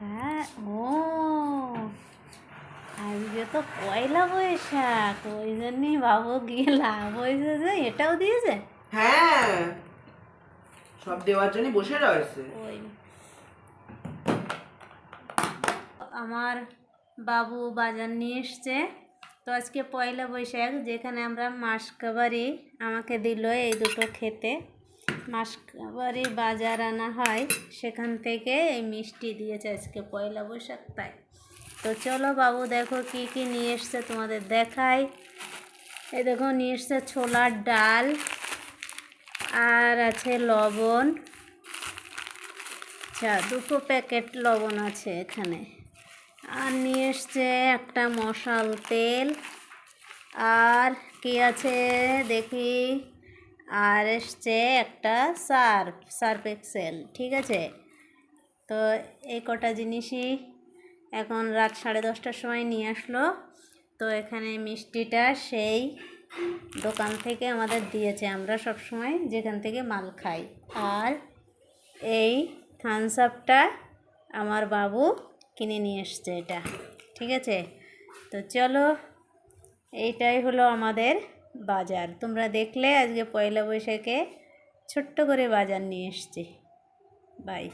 হ্যাঁ। ও, আজকে তো পয়লা বৈশাখ, ওই জন্যই বাবু গিয়ে লাভ হয়েছে যে এটাও দিয়েছে। হ্যাঁ, সব দেওয়ার জন্য বসে রয়েছে। ওই আমার বাবু বাজার নিয়ে এসছে। তো আজকে পয়লা বৈশাখ, যেখানে আমরা মাসকাবারি আমাকে দিল এই দুটো খেতে। মাসকাবারি বাজার আনা হয়, সেখান থেকে এই মিষ্টি দিয়েছে আজকে পয়লা বৈশাখ তাই। তো চলো বাবু দেখো কি কি নিয়ে এসছে তোমাদের দেখাই। এই দেখো নিয়ে এসছে ছোলার ডাল, আর আছে লবণ। আচ্ছা, 2 প্যাকেট লবণ আছে এখানে। আর নিয়ে এসছে একটা মশাল তেল, আর কি আছে দেখি, আর এসছে একটা সার্ফ এক্সেল। ঠিক আছে, তো এই কটা জিনিসই এখন রাত 10:30টার সময় নিয়ে আসলো। তো এখানে মিষ্টিটা সেই দোকান থেকে আমাদের দিয়েছে, আমরা সব সময় যেখান থেকে মাল খাই। আর এই থামস আপটা আমার বাবু কিনে নিয়ে এসছে এটা। ঠিক আছে, তো চলো, এইটাই হলো আমাদের বাজার। তোমরা দেখলে আজকে পয়লা বৈশাখে ছোট্ট করে বাজার নিয়ে এসছি। বাই।